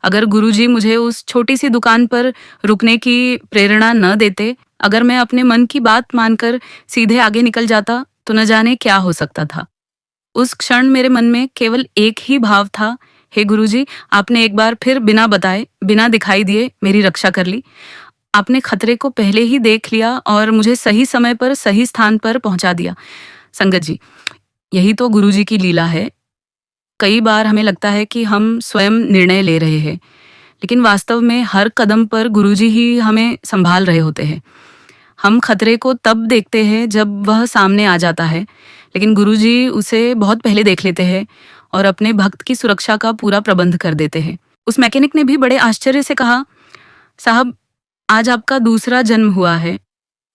अगर गुरुजी मुझे उस छोटी सी दुकान पर रुकने की प्रेरणा न देते, अगर मैं अपने मन की बात मानकर सीधे आगे निकल जाता तो न जाने क्या हो सकता था। उस क्षण मेरे मन में केवल एक ही भाव था, हे गुरुजी, आपने एक बार फिर बिना बताए, बिना दिखाई दिए मेरी रक्षा कर ली। आपने खतरे को पहले ही देख लिया और मुझे सही समय पर सही स्थान पर पहुंचा दिया। संगत जी, यही तो गुरुजी की लीला है। कई बार हमें लगता है कि हम स्वयं निर्णय ले रहे हैं, लेकिन वास्तव में हर कदम पर गुरुजी ही हमें संभाल रहे होते हैं। हम खतरे को तब देखते हैं जब वह सामने आ जाता है, लेकिन गुरुजी उसे बहुत पहले देख लेते हैं और अपने भक्त की सुरक्षा का पूरा प्रबंध कर देते हैं। उस मैकेनिक ने भी बड़े आश्चर्य से कहा, साहब, आज आपका दूसरा जन्म हुआ है।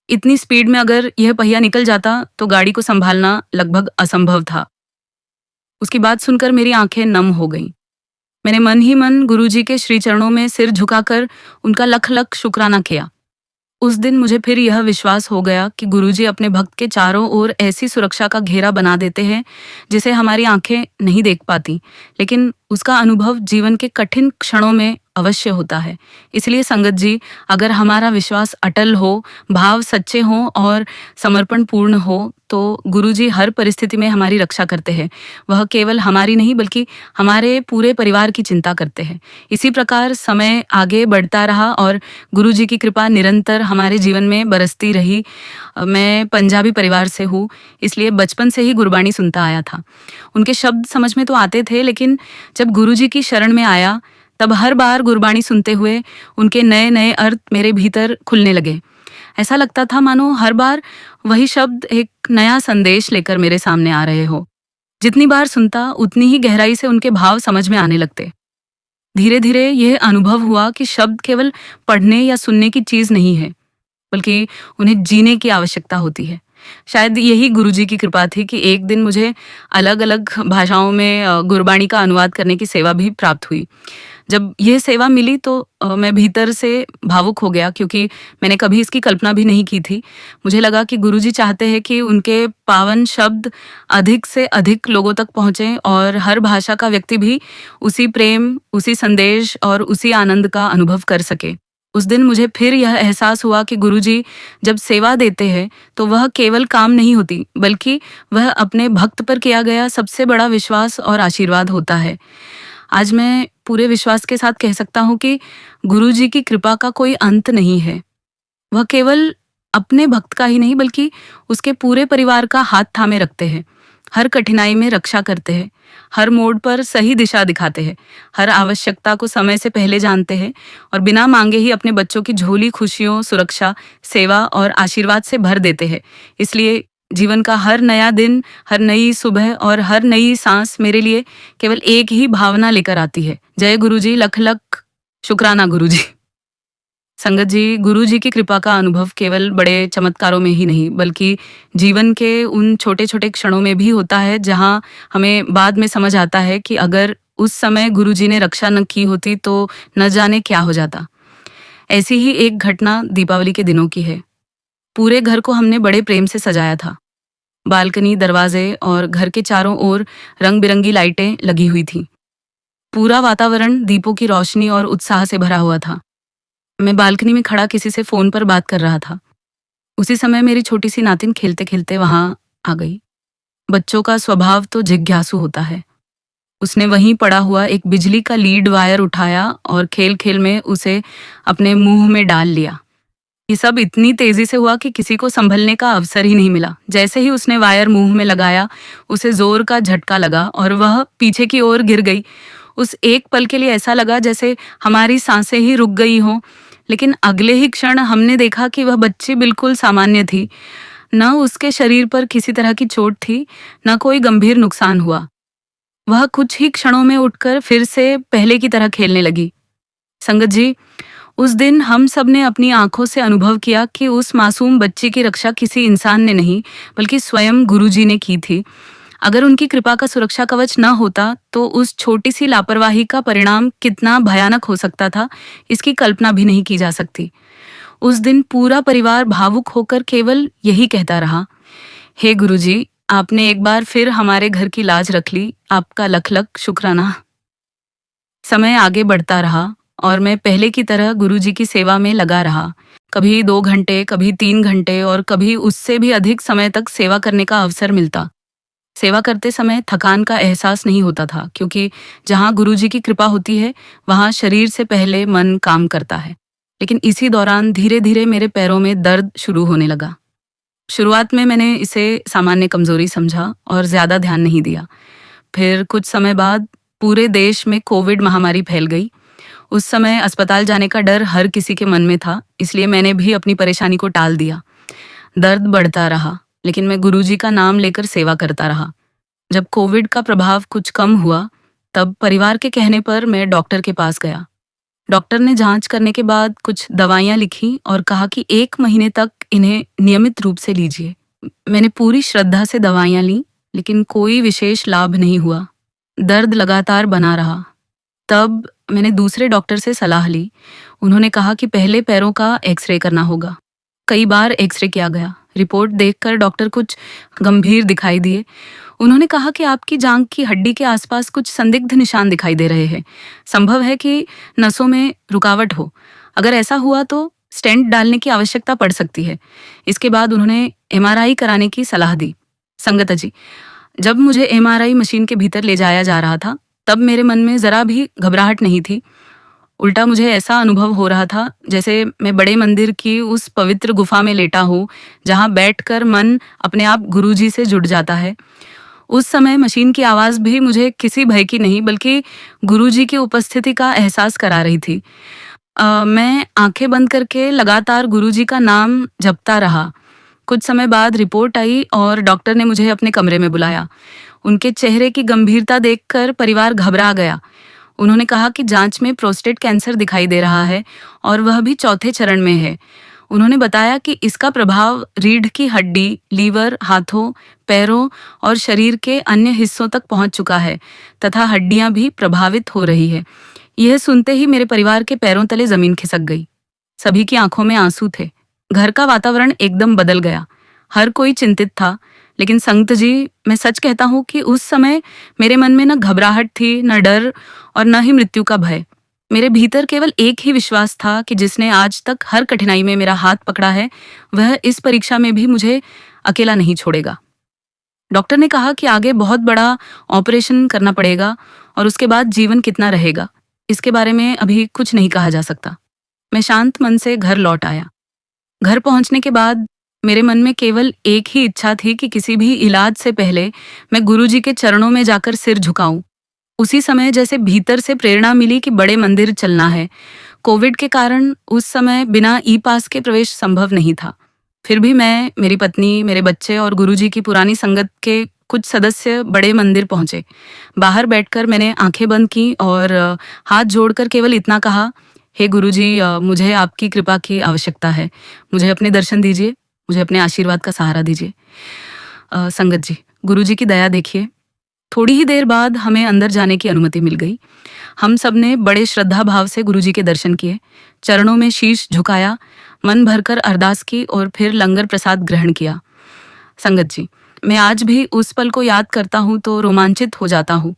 इतनी स्पीड में अगर यह पहिया निकल जाता तो गाड़ी को संभालना लगभग असंभव था। उसकी बात सुनकर मेरी आंखें नम हो गईं। मैंने मन ही मन गुरुजी के श्री चरणों में सिर झुकाकर उनका लख लख शुक्राना किया। उस दिन मुझे फिर यह विश्वास हो गया कि गुरुजी अपने भक्त के चारों ओर ऐसी सुरक्षा का घेरा बना देते हैं जिसे हमारी आंखें नहीं देख पाती, लेकिन उसका अनुभव जीवन के कठिन क्षणों में अवश्य होता है। इसलिए संगत जी, अगर हमारा विश्वास अटल हो, भाव सच्चे हों और समर्पण पूर्ण हो, तो गुरुजी हर परिस्थिति में हमारी रक्षा करते हैं। वह केवल हमारी नहीं बल्कि हमारे पूरे परिवार की चिंता करते हैं। इसी प्रकार समय आगे बढ़ता रहा और गुरुजी की कृपा निरंतर हमारे जीवन में बरसती रही। मैं पंजाबी परिवार से हूँ, इसलिए बचपन से ही गुरबाणी सुनता आया था। उनके शब्द समझ में तो आते थे, लेकिन जब गुरुजी की शरण में आया तब हर बार गुरबाणी सुनते हुए उनके नए नए अर्थ मेरे भीतर खुलने लगे। ऐसा लगता था मानो हर बार वही शब्द एक नया संदेश लेकर मेरे सामने आ रहे हो। जितनी बार सुनता उतनी ही गहराई से उनके भाव समझ में आने लगते। धीरे धीरे यह अनुभव हुआ कि शब्द केवल पढ़ने या सुनने की चीज नहीं है, बल्कि उन्हें जीने की आवश्यकता होती है। शायद यही गुरुजी की कृपा थी कि एक दिन मुझे अलग अलग भाषाओं में गुरबाणी का अनुवाद करने की सेवा भी प्राप्त हुई। जब यह सेवा मिली तो मैं भीतर से भावुक हो गया, क्योंकि मैंने कभी इसकी कल्पना भी नहीं की थी। मुझे लगा कि गुरुजी चाहते हैं कि उनके पावन शब्द अधिक से अधिक लोगों तक पहुँचें और हर भाषा का व्यक्ति भी उसी प्रेम, उसी संदेश और उसी आनंद का अनुभव कर सके। उस दिन मुझे फिर यह एहसास हुआ कि गुरुजी जब सेवा देते हैं तो वह केवल काम नहीं होती, बल्कि वह अपने भक्त पर किया गया सबसे बड़ा विश्वास और आशीर्वाद होता है। आज मैं पूरे विश्वास के साथ कह सकता हूँ कि गुरुजी की कृपा का कोई अंत नहीं है। वह केवल अपने भक्त का ही नहीं बल्कि उसके पूरे परिवार का हाथ थामे रखते हैं, हर कठिनाई में रक्षा करते हैं, हर मोड़ पर सही दिशा दिखाते हैं, हर आवश्यकता को समय से पहले जानते हैं और बिना मांगे ही अपने बच्चों की झोली खुशियों, सुरक्षा, सेवा और आशीर्वाद से भर देते हैं। इसलिए जीवन का हर नया दिन, हर नई सुबह और हर नई सांस मेरे लिए केवल एक ही भावना लेकर आती है, जय गुरुजी, लख लख शुक्राना गुरुजी। संगत जी, गुरुजी की कृपा का अनुभव केवल बड़े चमत्कारों में ही नहीं बल्कि जीवन के उन छोटे छोटे क्षणों में भी होता है, जहां हमें बाद में समझ आता है कि अगर उस समय गुरुजी ने रक्षा न की होती तो न जाने क्या हो जाता। ऐसी ही एक घटना दीपावली के दिनों की है। पूरे घर को हमने बड़े प्रेम से सजाया था। बालकनी, दरवाजे और घर के चारों ओर रंग बिरंगी लाइटें लगी हुई थी। पूरा वातावरण दीपों की रोशनी और उत्साह से भरा हुआ था। मैं बालकनी में खड़ा किसी से फोन पर बात कर रहा था। उसी समय मेरी छोटी सी नातिन खेलते खेलते वहां आ गई। बच्चों का स्वभाव तो जिज्ञासु होता है। उसने वहीं पड़ा हुआ एक बिजली का लीड वायर उठाया और खेल खेल में उसे अपने मुंह में डाल लिया। ये सब इतनी तेजी से हुआ कि किसी को संभलने का अवसर ही नहीं मिला। जैसे ही उसने वायर मुंह में लगाया, उसे जोर का झटका लगा और वह पीछे की ओर गिर गई। उस एक पल के लिए ऐसा लगा जैसे हमारी सांसें ही रुक गई हों, लेकिन अगले ही क्षण हमने देखा कि वह बच्ची बिल्कुल सामान्य थी। न उसके शरीर पर किसी तरह की चोट थी, न कोई गंभीर नुकसान हुआ। वह कुछ ही क्षणों में उठकर फिर से पहले की तरह खेलने लगी। संगत जी, उस दिन हम सब ने अपनी आंखों से अनुभव किया कि उस मासूम बच्ची की रक्षा किसी इंसान ने नहीं बल्कि स्वयं गुरुजी ने की थी। अगर उनकी कृपा का सुरक्षा कवच न होता तो उस छोटी सी लापरवाही का परिणाम कितना भयानक हो सकता था, इसकी कल्पना भी नहीं की जा सकती। उस दिन पूरा परिवार भावुक होकर केवल यही कहता रहा, हे गुरुजी, आपने एक बार फिर हमारे घर की लाज रख ली, आपका लख लख शुक्राना। समय आगे बढ़ता रहा और मैं पहले की तरह गुरुजी की सेवा में लगा रहा। कभी 2 घंटे, कभी 3 घंटे और कभी उससे भी अधिक समय तक सेवा करने का अवसर मिलता। सेवा करते समय थकान का एहसास नहीं होता था, क्योंकि जहाँ गुरुजी की कृपा होती है वहाँ शरीर से पहले मन काम करता है। लेकिन इसी दौरान धीरे धीरे मेरे पैरों में दर्द शुरू होने लगा। शुरुआत में मैंने इसे सामान्य कमजोरी समझा और ज्यादा ध्यान नहीं दिया। फिर कुछ समय बाद पूरे देश में कोविड महामारी फैल गई। उस समय अस्पताल जाने का डर हर किसी के मन में था, इसलिए मैंने भी अपनी परेशानी को टाल दिया। दर्द बढ़ता रहा, लेकिन मैं गुरुजी का नाम लेकर सेवा करता रहा। जब कोविड का प्रभाव कुछ कम हुआ, तब परिवार के कहने पर मैं डॉक्टर के पास गया। डॉक्टर ने जांच करने के बाद कुछ दवाइयां लिखी और कहा कि 1 महीने तक इन्हें नियमित रूप से लीजिए। मैंने पूरी श्रद्धा से दवाइयां ली, लेकिन कोई विशेष लाभ नहीं हुआ। दर्द लगातार बना रहा। तब मैंने दूसरे डॉक्टर से सलाह ली। उन्होंने कहा कि पहले पैरों का एक्सरे करना होगा। कई बार एक्सरे किया गया। रिपोर्ट देखकर डॉक्टर कुछ गंभीर दिखाई दिए। उन्होंने कहा कि आपकी जांघ की हड्डी के आसपास कुछ संदिग्ध निशान दिखाई दे रहे हैं। संभव है कि नसों में रुकावट हो। अगर ऐसा हुआ तो स्टेंट डालने की आवश्यकता पड़ सकती है। इसके बाद उन्होंने एमआरआई कराने की सलाह दी। संगत जी, जब मुझे एमआरआई मशीन के भीतर ले जाया जा रहा था, तब मेरे मन में जरा भी घबराहट नहीं थी। उल्टा मुझे ऐसा अनुभव हो रहा था जैसे मैं बड़े मंदिर की उस पवित्र गुफा में लेटा हूँ, जहाँ बैठकर मन अपने आप गुरुजी से जुड़ जाता है। उस समय मशीन की आवाज़ भी मुझे किसी भय की नहीं, बल्कि गुरुजी की उपस्थिति का एहसास करा रही थी। मैं आंखें बंद करके लगातार गुरुजी का नाम जपता रहा। कुछ समय बाद रिपोर्ट आई और डॉक्टर ने मुझे अपने कमरे में बुलाया। उनके चेहरे की गंभीरता देखकर परिवार घबरा गया। उन्होंने कहा कि जांच में प्रोस्टेट कैंसर दिखाई दे रहा है और वह भी चौथे चरण में है। उन्होंने बताया कि इसका प्रभाव रीढ़ की हड्डी, लीवर, हाथों, पैरों और शरीर के अन्य हिस्सों तक पहुंच चुका है तथा हड्डियां भी प्रभावित हो रही है। यह सुनते ही मेरे परिवार के पैरों तले जमीन खिसक गई। सभी की आंखों में आंसू थे। घर का वातावरण एकदम बदल गया। हर कोई चिंतित था, लेकिन संत जी, मैं सच कहता हूँ कि उस समय मेरे मन में न घबराहट थी, न डर और न ही मृत्यु का भय। मेरे भीतर केवल एक ही विश्वास था कि जिसने आज तक हर कठिनाई में मेरा हाथ पकड़ा है, वह इस परीक्षा में भी मुझे अकेला नहीं छोड़ेगा। डॉक्टर ने कहा कि आगे बहुत बड़ा ऑपरेशन करना पड़ेगा और उसके बाद जीवन कितना रहेगा, इसके बारे में अभी कुछ नहीं कहा जा सकता। मैं शांत मन से घर लौट आया। घर पहुंचने के बाद मेरे मन में केवल एक ही इच्छा थी कि किसी भी इलाज से पहले मैं गुरुजी के चरणों में जाकर सिर झुकाऊं। उसी समय जैसे भीतर से प्रेरणा मिली कि बड़े मंदिर चलना है। कोविड के कारण उस समय बिना ई पास के प्रवेश संभव नहीं था। फिर भी मैं, मेरी पत्नी, मेरे बच्चे और गुरुजी की पुरानी संगत के कुछ सदस्य बड़े मंदिर पहुंचे। बाहर बैठकर मैंने आंखें बंद की और हाथ जोड़कर केवल इतना कहा, हे गुरुजी, मुझे आपकी कृपा की आवश्यकता है। मुझे अपने दर्शन दीजिए, मुझे अपने आशीर्वाद का सहारा दीजिए। संगत जी, गुरुजी की दया देखिए। थोड़ी ही देर बाद हमें अंदर जाने की अनुमति मिल गई। हम सब ने बड़े श्रद्धा भाव से गुरुजी के दर्शन किए, चरणों में शीश झुकाया, मन भरकर अरदास की और फिर लंगर प्रसाद ग्रहण किया। संगत जी, मैं आज भी उस पल को याद करता हूँ तो रोमांचित हो जाता हूँ।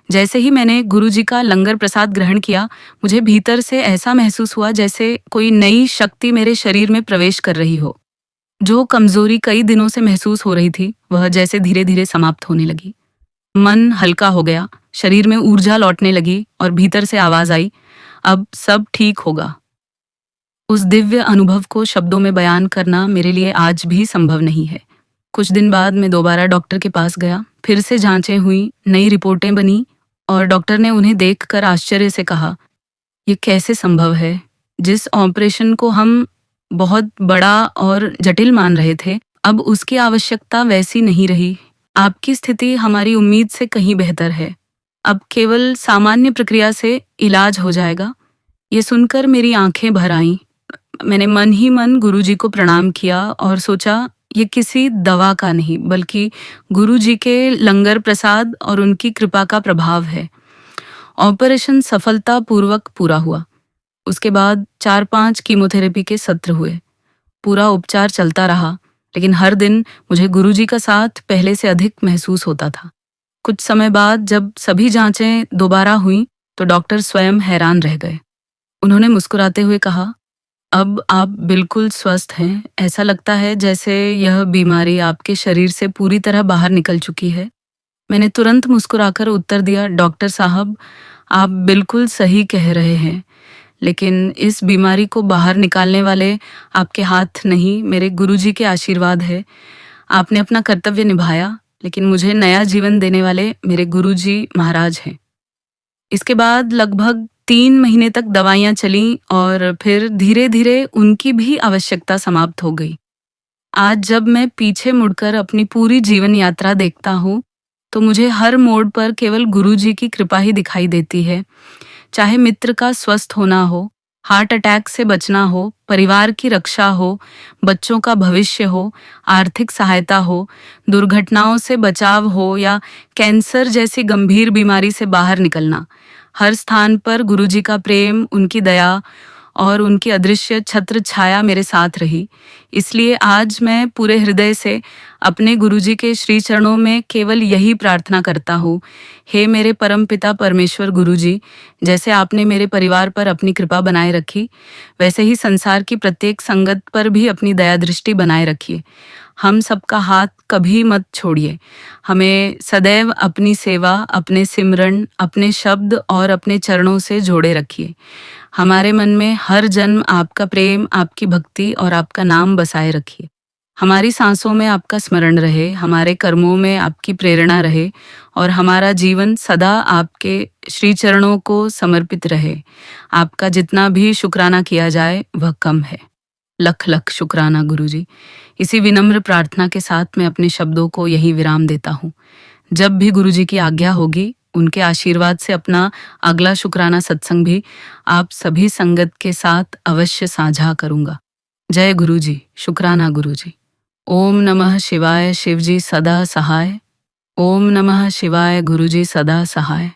जैसे ही मैंने गुरुजी का लंगर प्रसाद ग्रहण किया, मुझे भीतर से ऐसा महसूस हुआ जैसे कोई नई शक्ति मेरे शरीर में प्रवेश कर रही हो। जो कमजोरी कई दिनों से महसूस हो रही थी, वह जैसे धीरे धीरे समाप्त होने लगी। मन हल्का हो गया, शरीर में ऊर्जा लौटने लगी और भीतर से आवाज आई, अब सब ठीक होगा। उस दिव्य अनुभव को शब्दों में बयान करना मेरे लिए आज भी संभव नहीं है। कुछ दिन बाद मैं दोबारा डॉक्टर के पास गया। फिर से जांचें हुई, नई रिपोर्टें बनी और डॉक्टर ने उन्हें देखकर आश्चर्य से कहा, ये कैसे संभव है? जिस ऑपरेशन को हम बहुत बड़ा और जटिल मान रहे थे, अब उसकी आवश्यकता वैसी नहीं रही। आपकी स्थिति हमारी उम्मीद से कहीं बेहतर है। अब केवल सामान्य प्रक्रिया से इलाज हो जाएगा। ये सुनकर मेरी आंखें भर आईं। मैंने मन ही मन गुरुजी को प्रणाम किया और सोचा, ये किसी दवा का नहीं, बल्कि गुरुजी के लंगर प्रसाद और उनकी कृपा का प्रभाव है। ऑपरेशन सफलतापूर्वक पूरा हुआ। उसके बाद 4-5 कीमोथेरेपी के सत्र हुए। पूरा उपचार चलता रहा, लेकिन हर दिन मुझे गुरुजी का साथ पहले से अधिक महसूस होता था। कुछ समय बाद जब सभी जांचें दोबारा हुई तो डॉक्टर स्वयं हैरान रह गए। उन्होंने मुस्कुराते हुए कहा, अब आप बिल्कुल स्वस्थ हैं। ऐसा लगता है जैसे यह बीमारी आपके शरीर से पूरी तरह बाहर निकल चुकी है। मैंने तुरंत मुस्कुराकर उत्तर दिया, डॉक्टर साहब, आप बिल्कुल सही कह रहे हैं, लेकिन इस बीमारी को बाहर निकालने वाले आपके हाथ नहीं, मेरे गुरुजी के आशीर्वाद है। आपने अपना कर्तव्य निभाया, लेकिन मुझे नया जीवन देने वाले मेरे गुरुजी महाराज हैं। इसके बाद लगभग 3 महीने तक दवाइयां चलीं और फिर धीरे धीरे उनकी भी आवश्यकता समाप्त हो गई। आज जब मैं पीछे मुड़कर अपनी पूरी जीवन यात्रा देखता हूँ, तो मुझे हर मोड़ पर केवल गुरुजी की कृपा ही दिखाई देती है। चाहे मित्र का स्वस्थ होना हो, हार्ट अटैक से बचना हो, परिवार की रक्षा हो, बच्चों का भविष्य हो, आर्थिक सहायता हो, दुर्घटनाओं से बचाव हो या कैंसर जैसी गंभीर बीमारी से बाहर निकलना, हर स्थान पर गुरुजी का प्रेम, उनकी दया और उनकी अदृश्य छत्र छाया मेरे साथ रही। इसलिए आज मैं पूरे हृदय से अपने गुरुजी के श्री चरणों में केवल यही प्रार्थना करता हूँ, हे मेरे परमपिता परमेश्वर गुरुजी, जैसे आपने मेरे परिवार पर अपनी कृपा बनाए रखी, वैसे ही संसार की प्रत्येक संगत पर भी अपनी दया दृष्टि बनाए रखिए। हम सबका हाथ कभी मत छोड़िए। हमें सदैव अपनी सेवा, अपने सिमरन, अपने शब्द और अपने चरणों से जोड़े रखिए। हमारे मन में हर जन्म आपका प्रेम, आपकी भक्ति और आपका नाम बसाए रखिए। हमारी सांसों में आपका स्मरण रहे, हमारे कर्मों में आपकी प्रेरणा रहे और हमारा जीवन सदा आपके श्री चरणों को समर्पित रहे। आपका जितना भी शुक्राना किया जाए वह कम है। लख लख शुक्राना गुरुजी। इसी विनम्र प्रार्थना के साथ मैं अपने शब्दों को यही विराम देता हूँ। जब भी गुरुजी की आज्ञा होगी, उनके आशीर्वाद से अपना अगला शुक्राना सत्संग भी आप सभी संगत के साथ अवश्य साझा करूंगा। जय गुरुजी। शुक्राना गुरुजी। ओम नमः शिवाय। शिवजी सदा सहाय। ओम नमः शिवाय। गुरुजी सदा सहाय।